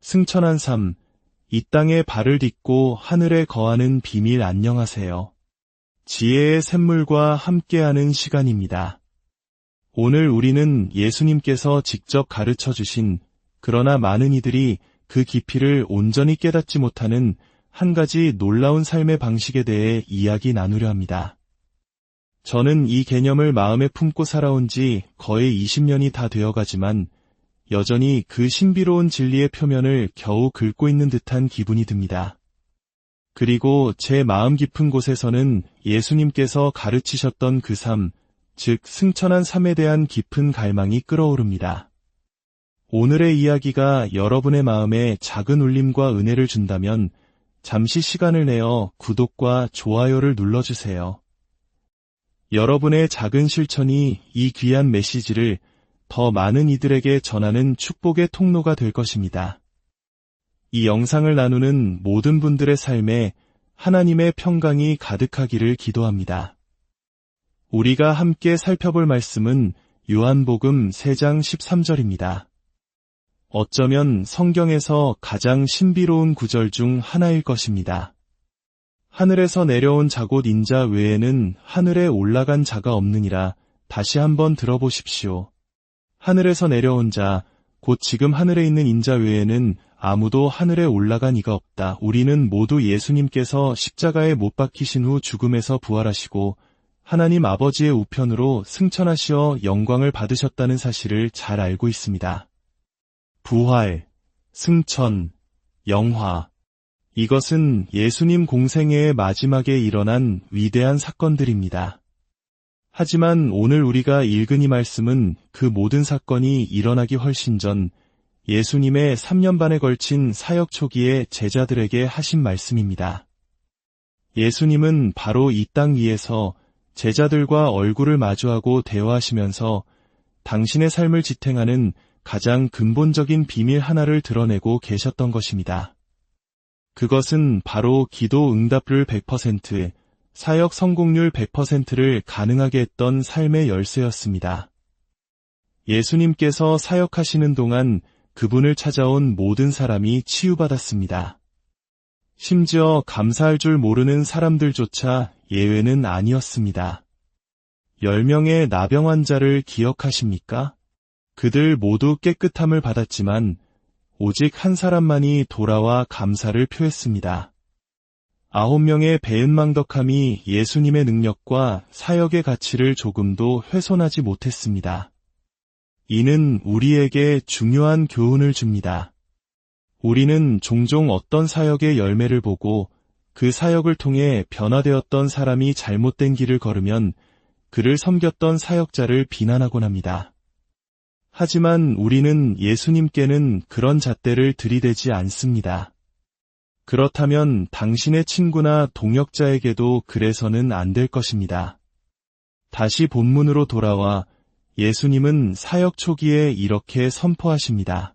승천한 삶, 이 땅에 발을 딛고 하늘에 거하는 비밀 안녕하세요. 지혜의 샘물과 함께하는 시간입니다. 오늘 우리는 예수님께서 직접 가르쳐 주신 그러나 많은 이들이 그 깊이를 온전히 깨닫지 못하는 한 가지 놀라운 삶의 방식에 대해 이야기 나누려 합니다. 저는 이 개념을 마음에 품고 살아온 지 거의 20년이 다 되어가지만 여전히 그 신비로운 진리의 표면을 겨우 긁고 있는 듯한 기분이 듭니다. 그리고 제 마음 깊은 곳에서는 예수님께서 가르치셨던 그 삶, 즉 승천한 삶에 대한 깊은 갈망이 끓어오릅니다. 오늘의 이야기가 여러분의 마음에 작은 울림과 은혜를 준다면 잠시 시간을 내어 구독과 좋아요를 눌러주세요. 여러분의 작은 실천이 이 귀한 메시지를 더 많은 이들에게 전하는 축복의 통로가 될 것입니다. 이 영상을 나누는 모든 분들의 삶에 하나님의 평강이 가득하기를 기도합니다. 우리가 함께 살펴볼 말씀은 요한복음 3장 13절입니다. 어쩌면 성경에서 가장 신비로운 구절 중 하나일 것입니다. 하늘에서 내려온 자 곧 인자 외에는 하늘에 올라간 자가 없느니라. 다시 한번 들어보십시오. 하늘에서 내려온 자, 곧 지금 하늘에 있는 인자 외에는 아무도 하늘에 올라간 이가 없다. 우리는 모두 예수님께서 십자가에 못 박히신 후 죽음에서 부활하시고 하나님 아버지의 우편으로 승천하시어 영광을 받으셨다는 사실을 잘 알고 있습니다. 부활, 승천, 영화, 이것은 예수님 공생애의 마지막에 일어난 위대한 사건들입니다. 하지만 오늘 우리가 읽은 이 말씀은 그 모든 사건이 일어나기 훨씬 전 예수님의 3년 반에 걸친 사역 초기에 제자들에게 하신 말씀입니다. 예수님은 바로 이 땅 위에서 제자들과 얼굴을 마주하고 대화하시면서 당신의 삶을 지탱하는 가장 근본적인 비밀 하나를 드러내고 계셨던 것입니다. 그것은 바로 기도 응답률 100%, 사역 성공률 100%를 가능하게 했던 삶의 열쇠였습니다. 예수님께서 사역하시는 동안 그분을 찾아온 모든 사람이 치유받았습니다. 심지어 감사할 줄 모르는 사람들조차 예외는 아니었습니다. 10명의 나병 환자를 기억하십니까? 그들 모두 깨끗함을 받았지만 오직 한 사람만이 돌아와 감사를 표했습니다. 9명의 배은망덕함이 예수님의 능력과 사역의 가치를 조금도 훼손하지 못했습니다. 이는 우리에게 중요한 교훈을 줍니다. 우리는 종종 어떤 사역의 열매를 보고 그 사역을 통해 변화되었던 사람이 잘못된 길을 걸으면 그를 섬겼던 사역자를 비난하곤 합니다. 하지만 우리는 예수님께는 그런 잣대를 들이대지 않습니다. 그렇다면 당신의 친구나 동역자에게도 그래서는 안 될 것입니다. 다시 본문으로 돌아와 예수님은 사역 초기에 이렇게 선포하십니다.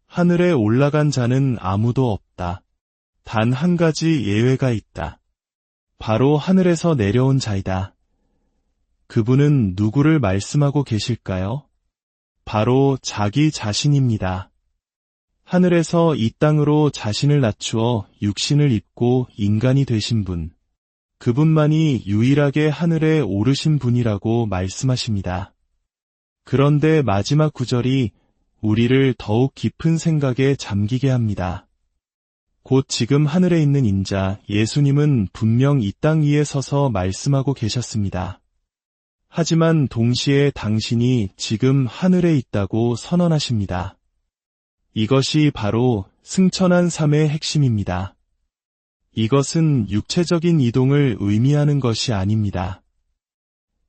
하늘에 올라간 자는 아무도 없다. 단 한 가지 예외가 있다. 바로 하늘에서 내려온 자이다. 그분은 누구를 말씀하고 계실까요? 바로 자기 자신입니다. 하늘에서 이 땅으로 자신을 낮추어 육신을 입고 인간이 되신 분, 그분만이 유일하게 하늘에 오르신 분이라고 말씀하십니다. 그런데 마지막 구절이 우리를 더욱 깊은 생각에 잠기게 합니다. 곧 지금 하늘에 있는 인자 예수님은 분명 이 땅 위에 서서 말씀하고 계셨습니다. 하지만 동시에 당신이 지금 하늘에 있다고 선언하십니다. 이것이 바로 승천한 삶의 핵심입니다. 이것은 육체적인 이동을 의미하는 것이 아닙니다.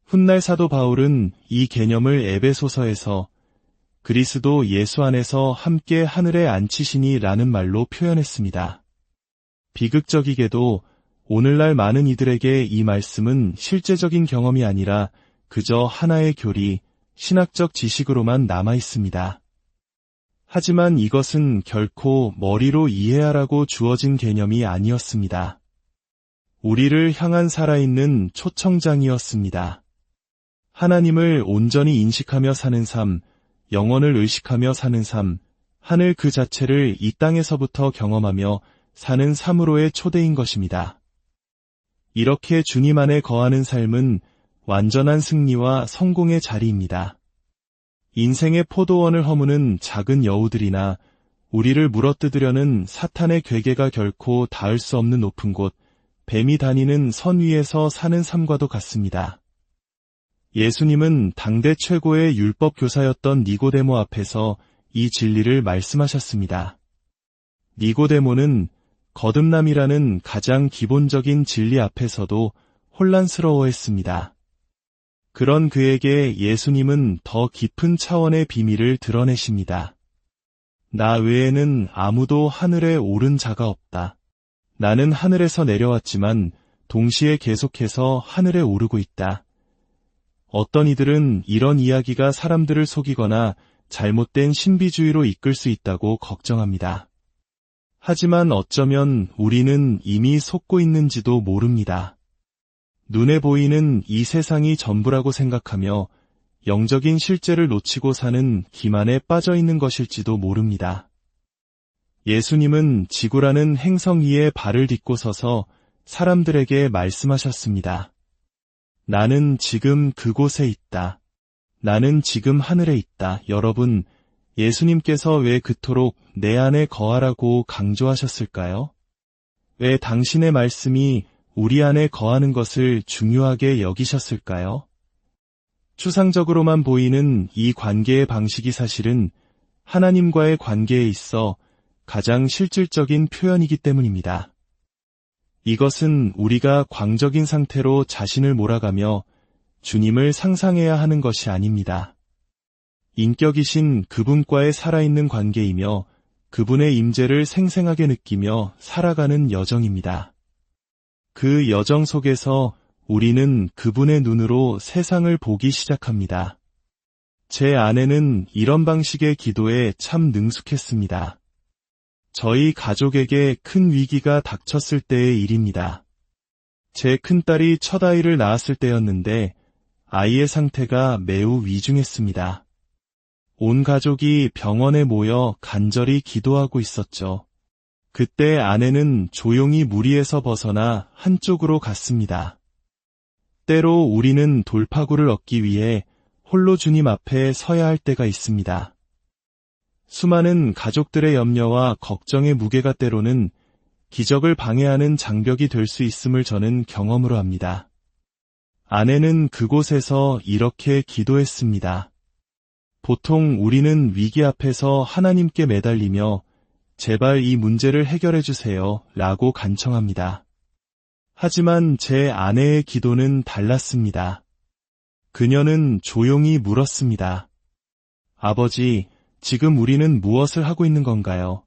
훗날 사도 바울은 이 개념을 에베소서에서 그리스도 예수 안에서 함께 하늘에 앉히시니 라는 말로 표현했습니다. 비극적이게도 오늘날 많은 이들에게 이 말씀은 실제적인 경험이 아니라 그저 하나의 교리, 신학적 지식으로만 남아 있습니다. 하지만 이것은 결코 머리로 이해하라고 주어진 개념이 아니었습니다. 우리를 향한 살아있는 초청장이었습니다. 하나님을 온전히 인식하며 사는 삶, 영혼을 의식하며 사는 삶, 하늘 그 자체를 이 땅에서부터 경험하며 사는 삶으로의 초대인 것입니다. 이렇게 주님 안에 거하는 삶은 완전한 승리와 성공의 자리입니다. 인생의 포도원을 허무는 작은 여우들이나 우리를 물어뜯으려는 사탄의 괴계가 결코 닿을 수 없는 높은 곳, 뱀이 다니는 선 위에서 사는 삶과도 같습니다. 예수님은 당대 최고의 율법 교사였던 니고데모 앞에서 이 진리를 말씀하셨습니다. 니고데모는 거듭남이라는 가장 기본적인 진리 앞에서도 혼란스러워했습니다. 그런 그에게 예수님은 더 깊은 차원의 비밀을 드러내십니다. 나 외에는 아무도 하늘에 오른 자가 없다. 나는 하늘에서 내려왔지만 동시에 계속해서 하늘에 오르고 있다. 어떤 이들은 이런 이야기가 사람들을 속이거나 잘못된 신비주의로 이끌 수 있다고 걱정합니다. 하지만 어쩌면 우리는 이미 속고 있는지도 모릅니다. 눈에 보이는 이 세상이 전부라고 생각하며 영적인 실제를 놓치고 사는 기만에 빠져 있는 것일지도 모릅니다. 예수님은 지구라는 행성 위에 발을 딛고 서서 사람들에게 말씀하셨습니다. 나는 지금 그곳에 있다. 나는 지금 하늘에 있다. 여러분, 예수님께서 왜 그토록 내 안에 거하라고 강조하셨을까요? 왜 당신의 말씀이 우리 안에 거하는 것을 중요하게 여기셨을까요? 추상적으로만 보이는 이 관계의 방식이 사실은 하나님과의 관계에 있어 가장 실질적인 표현이기 때문입니다. 이것은 우리가 광적인 상태로 자신을 몰아가며 주님을 상상해야 하는 것이 아닙니다. 인격이신 그분과의 살아있는 관계이며 그분의 임재를 생생하게 느끼며 살아가는 여정입니다. 그 여정 속에서 우리는 그분의 눈으로 세상을 보기 시작합니다. 제 아내는 이런 방식의 기도에 참 능숙했습니다. 저희 가족에게 큰 위기가 닥쳤을 때의 일입니다. 제 큰딸이 첫 아이를 낳았을 때였는데 아이의 상태가 매우 위중했습니다. 온 가족이 병원에 모여 간절히 기도하고 있었죠. 그때 아내는 조용히 무리에서 벗어나 한쪽으로 갔습니다. 때로 우리는 돌파구를 얻기 위해 홀로 주님 앞에 서야 할 때가 있습니다. 수많은 가족들의 염려와 걱정의 무게가 때로는 기적을 방해하는 장벽이 될 수 있음을 저는 경험으로 합니다. 아내는 그곳에서 이렇게 기도했습니다. 보통 우리는 위기 앞에서 하나님께 매달리며 제발 이 문제를 해결해 주세요 라고 간청합니다. 하지만 제 아내의 기도는 달랐습니다. 그녀는 조용히 물었습니다. 아버지, 지금 우리는 무엇을 하고 있는 건가요?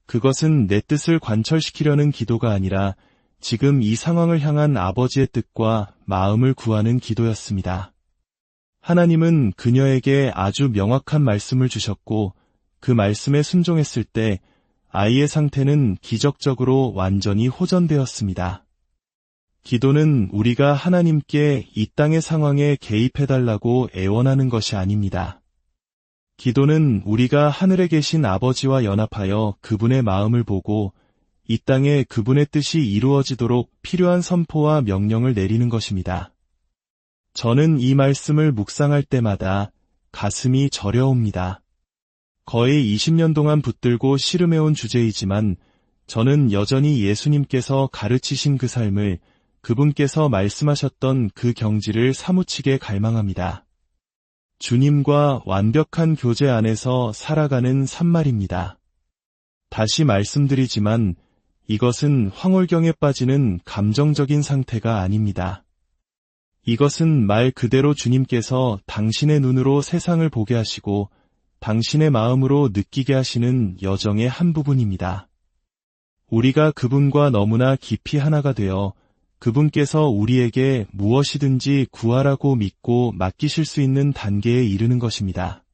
그것은 내 뜻을 관철시키려는 기도가 아니라 지금 이 상황을 향한 아버지의 뜻과 마음을 구하는 기도였습니다. 하나님은 그녀에게 아주 명확한 말씀을 주셨고 그 말씀에 순종했을 때 아이의 상태는 기적적으로 완전히 호전되었습니다. 기도는 우리가 하나님께 이 땅의 상황에 개입해달라고 애원하는 것이 아닙니다. 기도는 우리가 하늘에 계신 아버지와 연합하여 그분의 마음을 보고 이 땅에 그분의 뜻이 이루어지도록 필요한 선포와 명령을 내리는 것입니다. 저는 이 말씀을 묵상할 때마다 가슴이 저려옵니다. 거의 20년 동안 붙들고 씨름해온 주제이지만 저는 여전히 예수님께서 가르치신 그 삶을 그분께서 말씀하셨던 그 경지를 사무치게 갈망합니다. 주님과 완벽한 교제 안에서 살아가는 삶 말입니다. 다시 말씀드리지만 이것은 황홀경에 빠지는 감정적인 상태가 아닙니다. 이것은 말 그대로 주님께서 당신의 눈으로 세상을 보게 하시고 당신의 마음으로 느끼게 하시는 여정의 한 부분입니다. 우리가 그분과 너무나 깊이 하나가 되어 그분께서 우리에게 무엇이든지 구하라고 믿고 맡기실 수 있는 단계에 이르는 것입니다.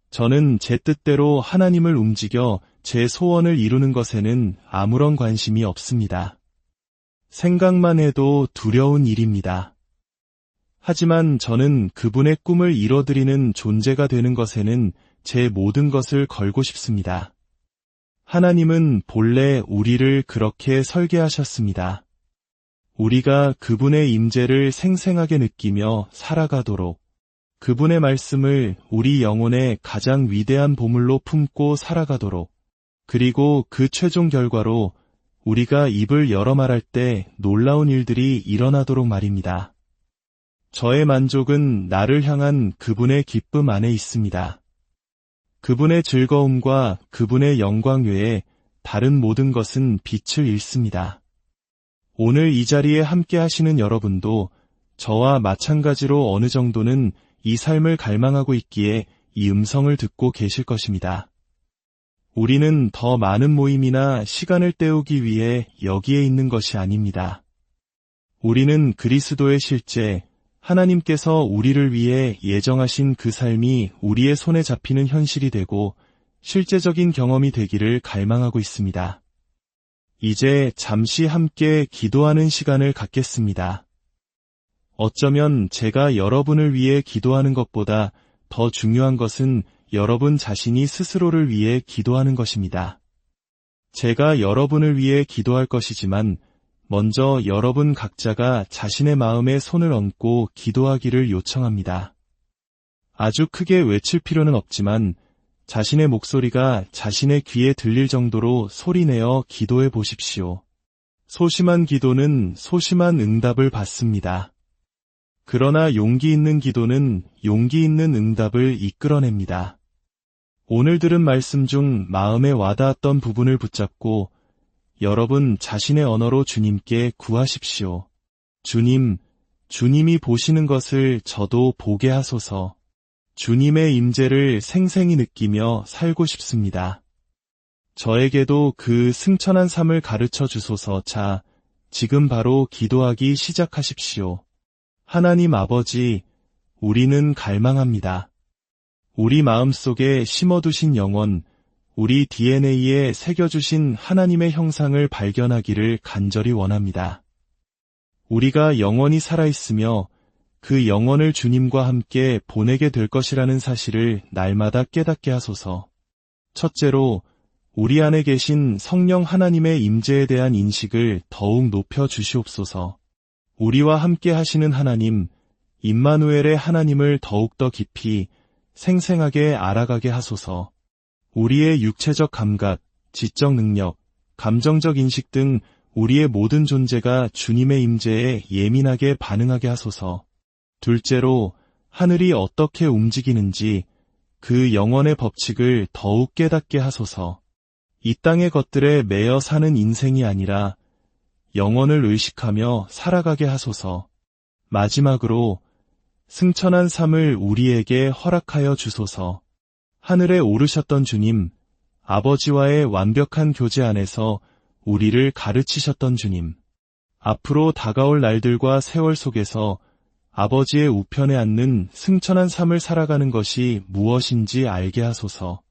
저는 제 뜻대로 하나님을 움직여 제 소원을 이루는 것에는 아무런 관심이 없습니다. 생각만 해도 두려운 일입니다. 하지만 저는 그분의 꿈을 이뤄드리는 존재가 되는 것에는 제 모든 것을 걸고 싶습니다. 하나님은 본래 우리를 그렇게 설계하셨습니다. 우리가 그분의 임재를 생생하게 느끼며 살아가도록, 그분의 말씀을 우리 영혼의 가장 위대한 보물로 품고 살아가도록, 그리고 그 최종 결과로 우리가 입을 열어 말할 때 놀라운 일들이 일어나도록 말입니다. 저의 만족은 나를 향한 그분의 기쁨 안에 있습니다. 그분의 즐거움과 그분의 영광 외에 다른 모든 것은 빛을 잃습니다. 오늘 이 자리에 함께 하시는 여러분도 저와 마찬가지로 어느 정도는 이 삶을 갈망하고 있기에 이 음성을 듣고 계실 것입니다. 우리는 더 많은 모임이나 시간을 때우기 위해 여기에 있는 것이 아닙니다. 우리는 그리스도의 실제, 하나님께서 우리를 위해 예정하신 그 삶이 우리의 손에 잡히는 현실이 되고 실제적인 경험이 되기를 갈망하고 있습니다. 이제 잠시 함께 기도하는 시간을 갖겠습니다. 어쩌면 제가 여러분을 위해 기도하는 것보다 더 중요한 것은 여러분 자신이 스스로를 위해 기도하는 것입니다. 제가 여러분을 위해 기도할 것이지만 먼저 여러분 각자가 자신의 마음에 손을 얹고 기도하기를 요청합니다. 아주 크게 외칠 필요는 없지만 자신의 목소리가 자신의 귀에 들릴 정도로 소리내어 기도해 보십시오. 소심한 기도는 소심한 응답을 받습니다. 그러나 용기 있는 기도는 용기 있는 응답을 이끌어냅니다. 오늘 들은 말씀 중 마음에 와닿았던 부분을 붙잡고 여러분 자신의 언어로 주님께 구하십시오. 주님, 주님이 보시는 것을 저도 보게 하소서. 주님의 임재를 생생히 느끼며 살고 싶습니다. 저에게도 그 승천한 삶을 가르쳐 주소서. 자, 지금 바로 기도하기 시작하십시오. 하나님 아버지, 우리는 갈망합니다. 우리 마음속에 심어두신 영혼, 우리 DNA에 새겨주신 하나님의 형상을 발견하기를 간절히 원합니다. 우리가 영원히 살아있으며 그 영혼을 주님과 함께 보내게 될 것이라는 사실을 날마다 깨닫게 하소서. 첫째로, 우리 안에 계신 성령 하나님의 임재에 대한 인식을 더욱 높여 주시옵소서. 우리와 함께 하시는 하나님, 임마누엘의 하나님을 더욱더 깊이 생생하게 알아가게 하소서. 우리의 육체적 감각, 지적 능력, 감정적 인식 등 우리의 모든 존재가 주님의 임재에 예민하게 반응하게 하소서. 둘째로, 하늘이 어떻게 움직이는지 그 영원의 법칙을 더욱 깨닫게 하소서. 이 땅의 것들에 매여 사는 인생이 아니라 영원을 의식하며 살아가게 하소서. 마지막으로 승천한 삶을 우리에게 허락하여 주소서. 하늘에 오르셨던 주님, 아버지와의 완벽한 교제 안에서 우리를 가르치셨던 주님, 앞으로 다가올 날들과 세월 속에서 아버지의 우편에 앉는 승천한 삶을 살아가는 것이 무엇인지 알게 하소서.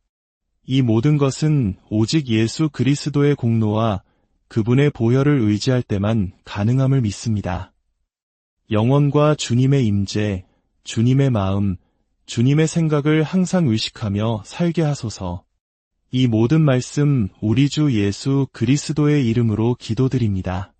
이 모든 것은 오직 예수 그리스도의 공로와 그분의 보혈을 의지할 때만 가능함을 믿습니다. 영혼과 주님의 임재, 주님의 마음, 주님의 생각을 항상 의식하며 살게 하소서. 이 모든 말씀 우리 주 예수 그리스도의 이름으로 기도드립니다.